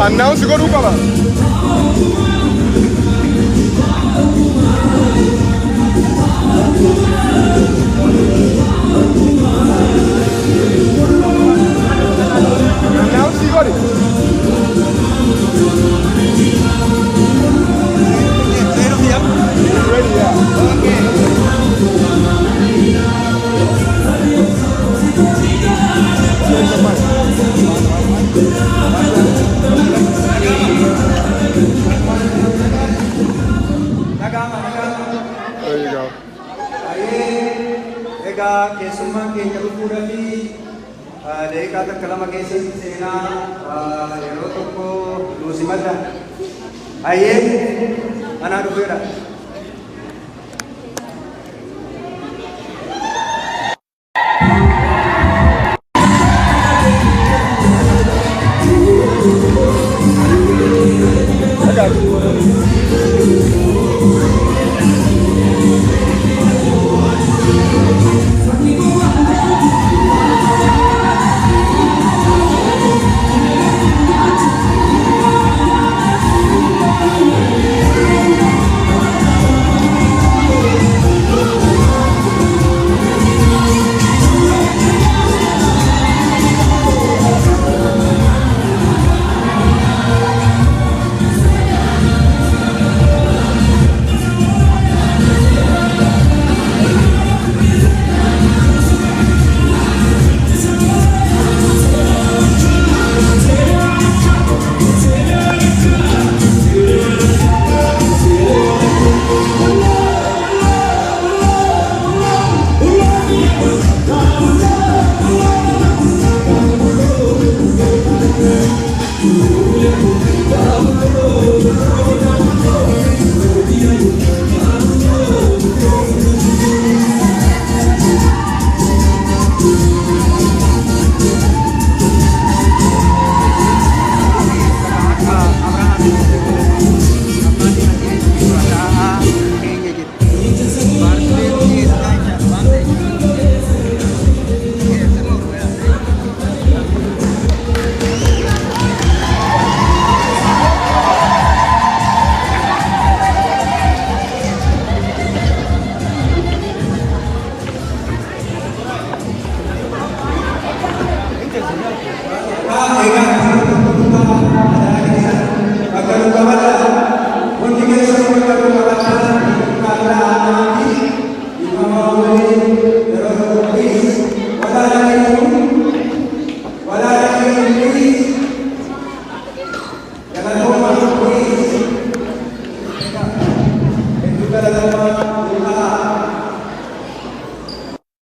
Pannaon siguro pa ba? Pannaon siguro. Ready, yeah. There you go. Ega kesuma ke kalupurali deka tak kalama kesi sena yero toko lusimada. Aye, anak dukera.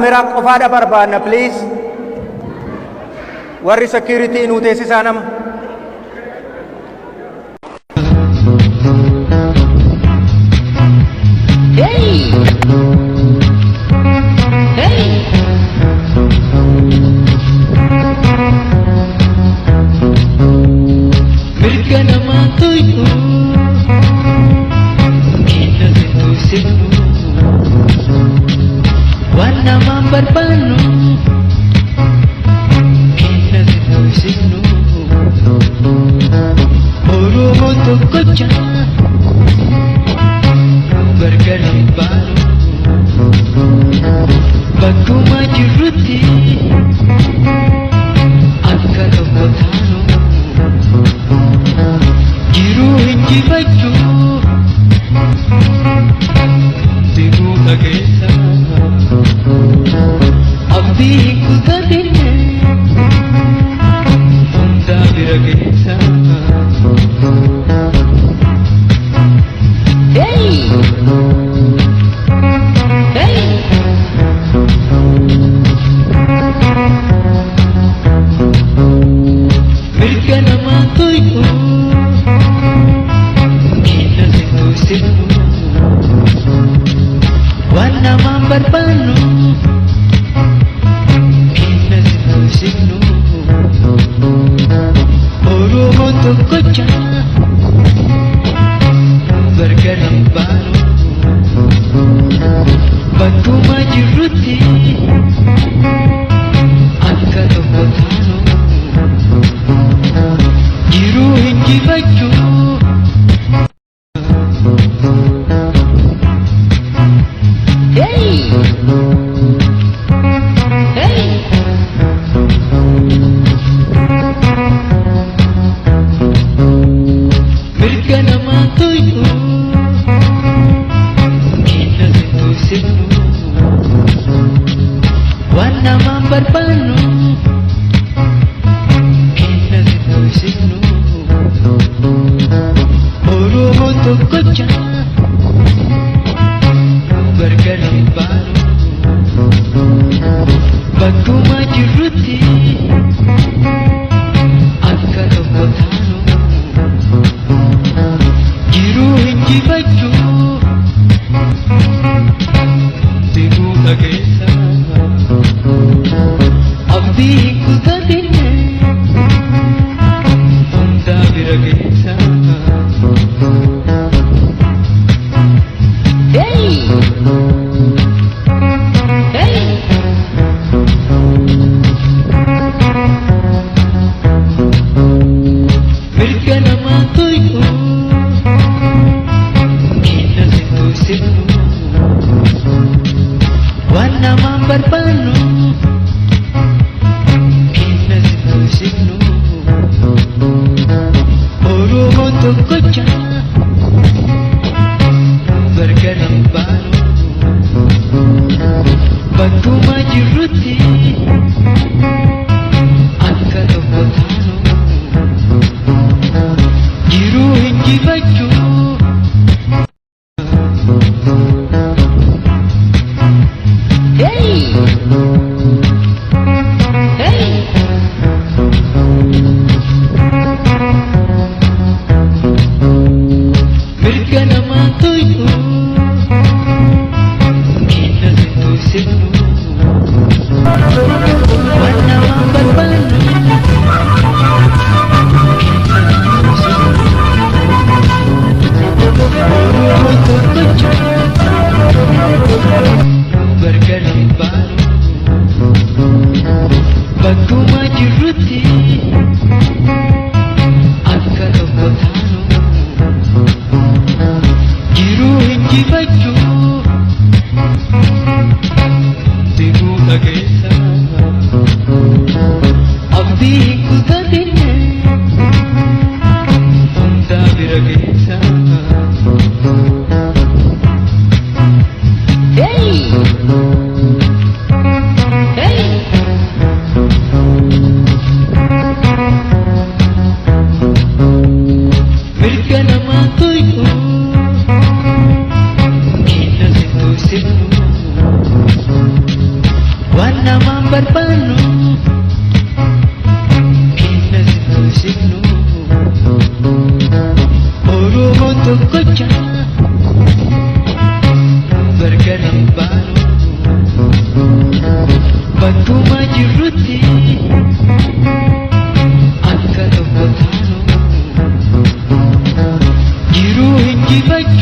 Kamera qofaadha barbaadna please. Warri security nu teessisaa nama. Hey! Hey! tuyo kinatutusin mo wala maparbano kinatutusin mo puro moto ko dyan bergalimpano bago majuruti ang kalungkotano giruhin gibayo Tigo agesa abdihin ko din Honda biragesa Hey! Hey! Mereka nama tuyo kinatutusin mo wala maparbano kinatutusin mo puro moto ko dyan bergalimpano bago majuruti ang kalungkotano giruhin gibayo Hey! Hey! mereka nama tuyo kinatutusin mo wala maparbano kinatutusin mo puro moto ko dyan bergalimpano bago majuruti ang kalungkotano giruhin gibayo Tigo agesa abdihin ko din Honda biragesa Hey! Hey! mereka nama tuyo kinatutusin mo wala maparbano kinatutusin mo puro moto ko dyan bergalimpano bago majuruti ang kalungkotano giruhin gibayo Hey! Hey! Mereka nama tuyo kinatutusin mo wala maparbano kinatutusin mo puro moto ko dyan bergalimpano bago majuruti ang kalungkotano giruhin gibayo Hey! Hey! mereka nama tuyo kinatutusin mo wala maparbano puro moto ko dyan bergalimpano bago majuruti ang kalungkotano giruhin bagi-bagi